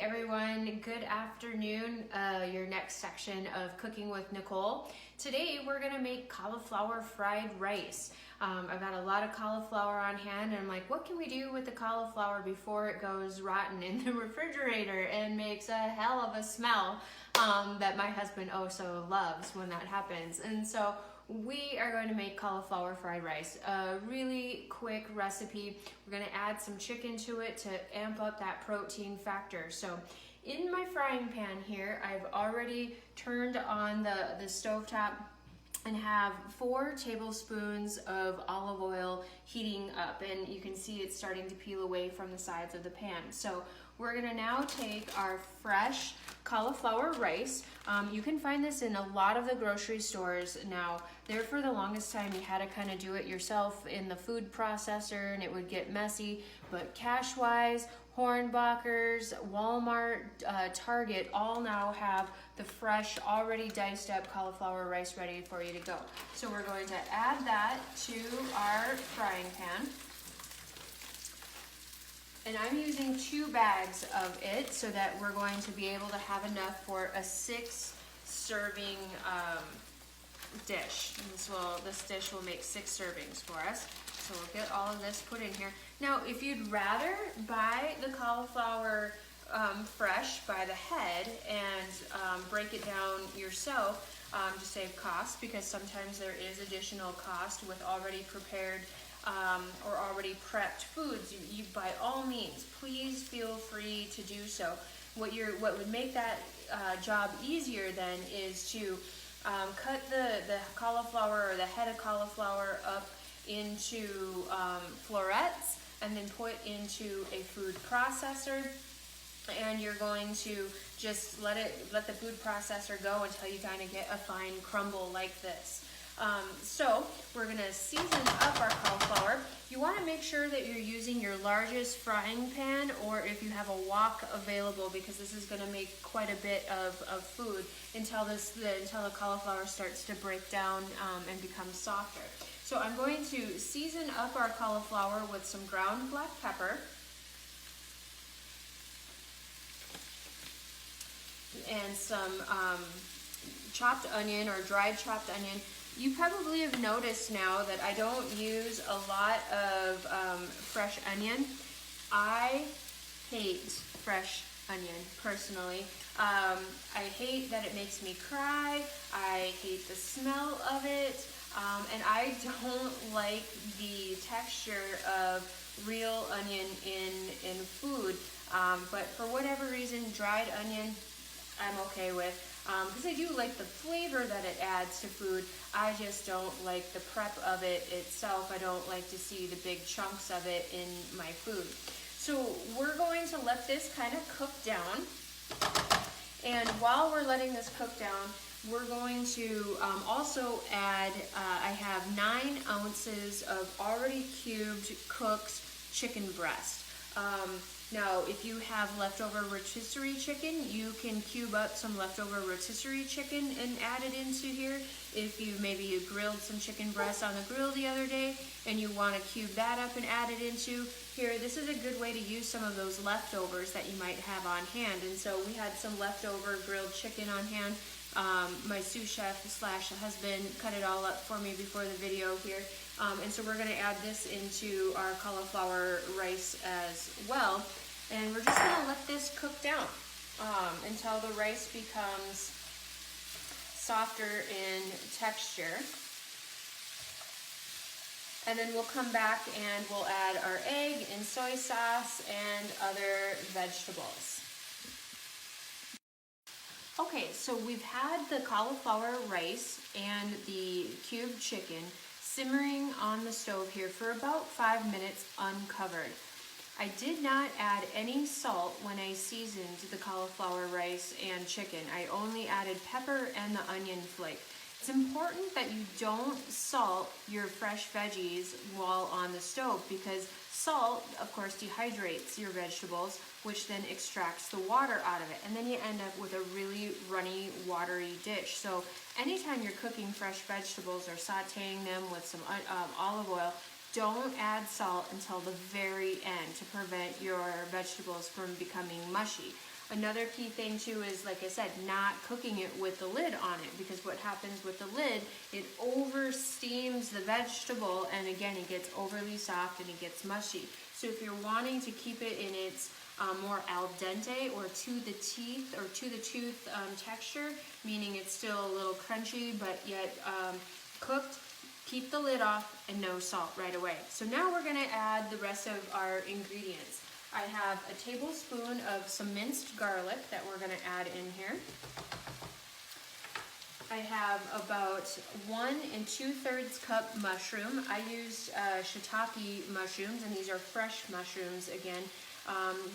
everyone, good afternoon. Your next section of Cooking with Nichole. Today we're gonna make cauliflower fried rice. I've got a lot of cauliflower on hand and I'm like, what can we do with the cauliflower before it goes rotten in the refrigerator and makes a hell of a smell that my husband so loves when that happens. And so we are going to make cauliflower fried rice, a really quick recipe. We're going to add some chicken to it to amp up that protein factor. So in my frying pan here, I've already turned on the stovetop and have 4 tablespoons of olive oil heating up, and you can see it's starting to peel away from the sides of the pan. So we're gonna now take our fresh cauliflower rice. You can find this in a lot of the grocery stores now. There for the longest time you had to kind of do it yourself in the food processor and it would get messy, but Cash-Wise, Hornbacher's, Walmart, Target all now have the fresh, already diced up cauliflower rice ready for you to go. So we're going to add that to our frying pan. And I'm using 2 bags of it so that we're going to be able to have enough for a 6-serving dish. And this dish will make 6 servings for us. So we'll get all of this put in here. Now, if you'd rather buy the cauliflower fresh by the head and break it down yourself to save cost, because sometimes there is additional cost with already prepared or already prepped foods, you by all means, please feel free to do so. What would make that job easier then is to cut the cauliflower or the head of cauliflower up into florets and then put into a food processor, and you're going to just let the food processor go until you kind of get a fine crumble like this. So we're gonna season up our cauliflower. You want to make sure that you're using your largest frying pan, or if you have a wok available, because this is going to make quite a bit of food until the cauliflower starts to break down and become softer. So I'm going to season up our cauliflower with some ground black pepper and some chopped onion or dried chopped onion. You probably have noticed now that I don't use a lot of fresh onion. I hate fresh onion, personally. I hate that it makes me cry. I hate the smell of it. And I don't like the texture of real onion in food. But for whatever reason, dried onion, I'm okay with. Because I do like the flavor that it adds to food. I just don't like the prep of it itself. I don't like to see the big chunks of it in my food. So we're going to let this kind of cook down. And while we're letting this cook down, we're going to also add, I have 9 ounces of already cubed cooked chicken breast. Now, if you have leftover rotisserie chicken, you can cube up some leftover rotisserie chicken and add it into here. If you grilled some chicken breast on the grill the other day and you want to cube that up and add it into here, this is a good way to use some of those leftovers that you might have on hand. And so we had some leftover grilled chicken on hand. My sous chef / husband cut it all up for me before the video here. And so we're going to add this into our cauliflower rice as well. And we're just going to let this cook down until the rice becomes softer in texture. And then we'll come back and we'll add our egg and soy sauce and other vegetables. Okay, so we've had the cauliflower rice and the cubed chicken simmering on the stove here for about 5 minutes uncovered. I did not add any salt when I seasoned the cauliflower rice and chicken. I only added pepper and the onion flake. It's important that you don't salt your fresh veggies while on the stove, because salt, of course, dehydrates your vegetables, which then extracts the water out of it. And then you end up with a really runny, watery dish. So anytime you're cooking fresh vegetables or sauteing them with some olive oil, don't add salt until the very end to prevent your vegetables from becoming mushy. Another key thing too is, like I said, not cooking it with the lid on it, because what happens with the lid, it over steams the vegetable, and again, it gets overly soft and it gets mushy. So if you're wanting to keep it in its more al dente or to the teeth or to the tooth texture, meaning it's still a little crunchy but yet cooked, keep the lid off and no salt right away. So now we're going to add the rest of our ingredients. I have a tablespoon of some minced garlic that we're going to add in here. I have about 1 2/3 cup mushroom. I used shiitake mushrooms, and these are fresh mushrooms again,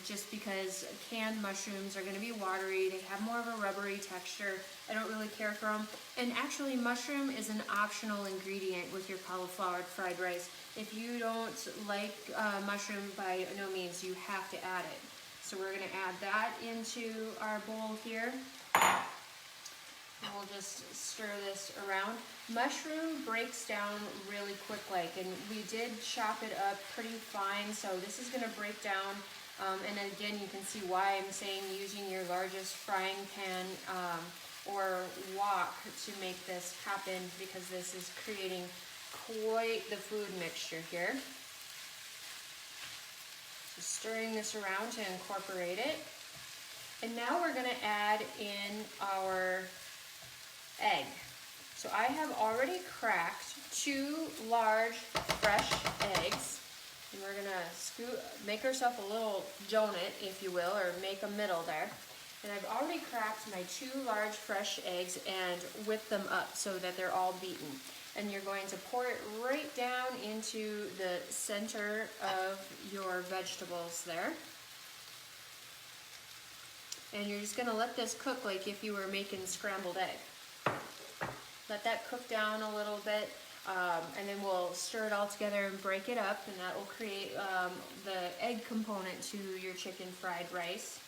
just because canned mushrooms are going to be watery. They have more of a rubbery texture. I don't really care for them. And actually, mushroom is an optional ingredient with your cauliflower fried rice. If you don't like mushroom, by no means, you have to add it. So we're going to add that into our bowl here. And we'll just stir this around. Mushroom breaks down really quick, and we did chop it up pretty fine, so this is going to break down. And again, you can see why I'm saying using your largest frying pan or wok to make this happen, because this is creating quite the food mixture here. So stirring this around to incorporate it. And now we're going to add in our egg. So I have already cracked 2 large fresh eggs, and we're gonna make ourselves a little donut, if you will, or make a middle there. And I've already cracked my 2 large fresh eggs and whipped them up so that they're all beaten. And you're going to pour it right down into the center of your vegetables there. And you're just gonna let this cook like if you were making scrambled egg. Let that cook down a little bit, and then we'll stir it all together and break it up, and that will create the egg component to your chicken fried rice.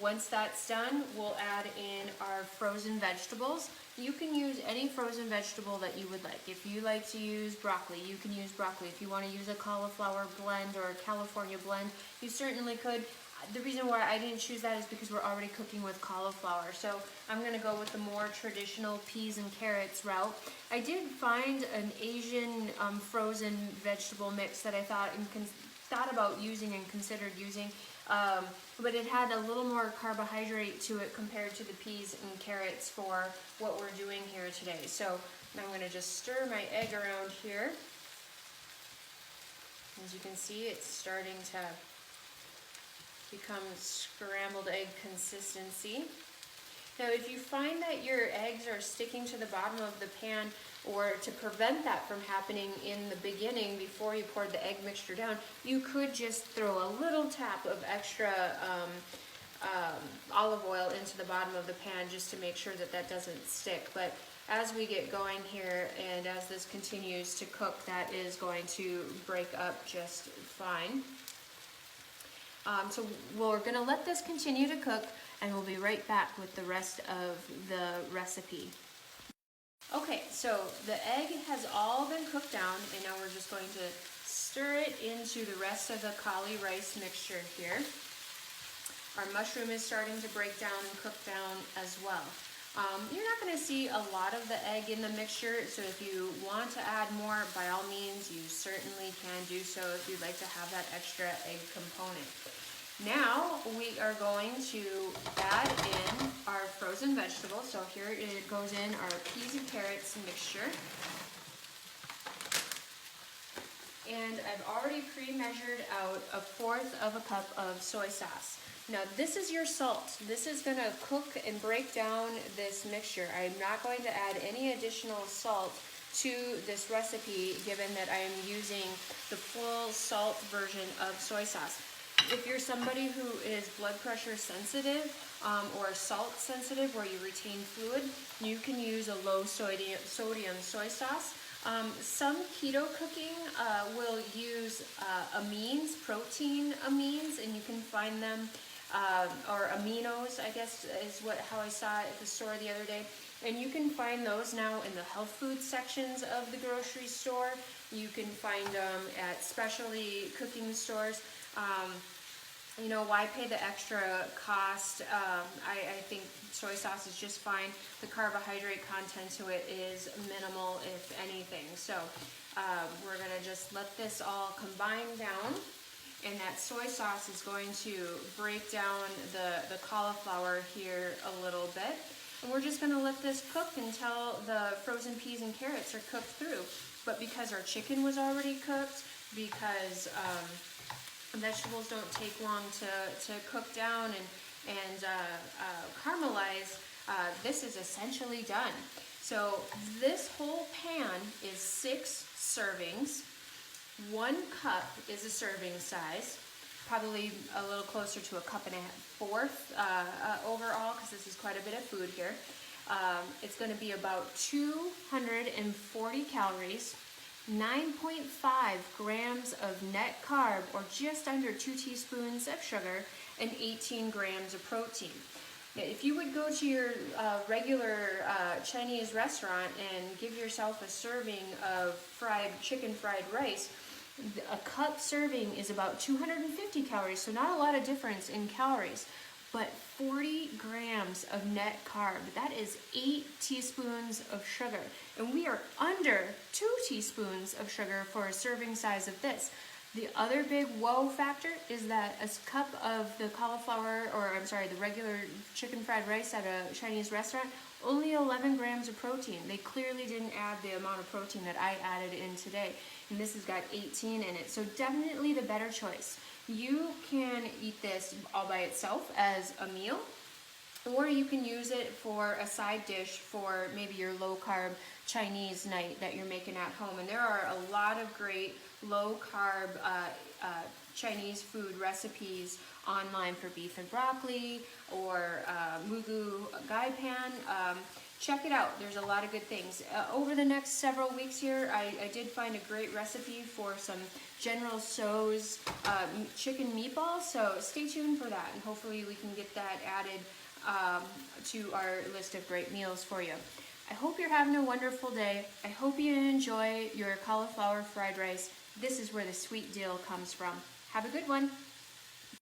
Once that's done, we'll add in our frozen vegetables. You can use any frozen vegetable that you would like. If you like to use broccoli, you can use broccoli. If you want to use a cauliflower blend or a California blend, you certainly could. The reason why I didn't choose that is because we're already cooking with cauliflower. So I'm going to go with the more traditional peas and carrots route. I did find an Asian frozen vegetable mix that I thought about using and considered using, but it had a little more carbohydrate to it compared to the peas and carrots for what we're doing here today. So I'm going to just stir my egg around here. As you can see, it's starting to become scrambled egg consistency. Now, if you find that your eggs are sticking to the bottom of the pan, or to prevent that from happening in the beginning before you poured the egg mixture down, you could just throw a little tap of extra olive oil into the bottom of the pan just to make sure that that doesn't stick. But as we get going here and as this continues to cook, that is going to break up just fine. So we're going to let this continue to cook, and we'll be right back with the rest of the recipe. Okay, so the egg has all been cooked down, and now we're just going to stir it into the rest of the cauli rice mixture here. Our mushroom is starting to break down and cook down as well. You're not going to see a lot of the egg in the mixture, so if you want to add more, by all means, you certainly can do so if you'd like to have that extra egg component. Now we are going to add in our frozen vegetables. So here it goes in our peas and carrots mixture. And I've already pre-measured out 1/4 cup of soy sauce. Now this is your salt. This is going to cook and break down this mixture. I'm not going to add any additional salt to this recipe, given that I am using the full salt version of soy sauce. If you're somebody who is blood pressure sensitive or salt sensitive, where you retain fluid, you can use a low sodium soy sauce. Some keto cooking will use amines, protein amines, and you can find them, or aminos, I guess is how I saw it at the store the other day. And you can find those now in the health food sections of the grocery store. You can find them at specialty cooking stores. you know, why pay the extra cost? I think soy sauce is just fine. The carbohydrate content to it is minimal, if anything. So we're gonna just let this all combine down, and that soy sauce is going to break down the cauliflower here a little bit. And we're just gonna let this cook until the frozen peas and carrots are cooked through. But because our chicken was already cooked, because vegetables don't take long to cook down and caramelize, this is essentially done. So this whole pan is 6 servings. 1 cup is a serving size, probably a little closer to a 1.25 cups overall, because this is quite a bit of food here. It's going to be about 240 calories, 9.5 grams of net carb, or just under 2 teaspoons of sugar, and 18 grams of protein. If you would go to your regular Chinese restaurant and give yourself a serving of chicken fried rice, a cup serving is about 250 calories, so not a lot of difference in calories, but 40 grams of net carb. That is 8 teaspoons of sugar, and we are under 2 teaspoons of sugar for a serving size of this. The other big whoa factor is that a cup of the cauliflower, or I'm sorry, the regular chicken fried rice at a Chinese restaurant, only 11 grams of protein. They clearly didn't add the amount of protein that I added in today, and this has got 18 in it, so definitely the better choice. You can eat this all by itself as a meal, or you can use it for a side dish for maybe your low carb Chinese night that you're making at home. And there are a lot of great low carb Chinese food recipes online for beef and broccoli, or mugu gai pan. Check it out. There's a lot of good things. Over the next several weeks here, I did find a great recipe for some General Tso's chicken meatballs, so stay tuned for that, and hopefully we can get that added to our list of great meals for you. I hope you're having a wonderful day. I hope you enjoy your cauliflower fried rice. This is where the sweet deal comes from. Have a good one.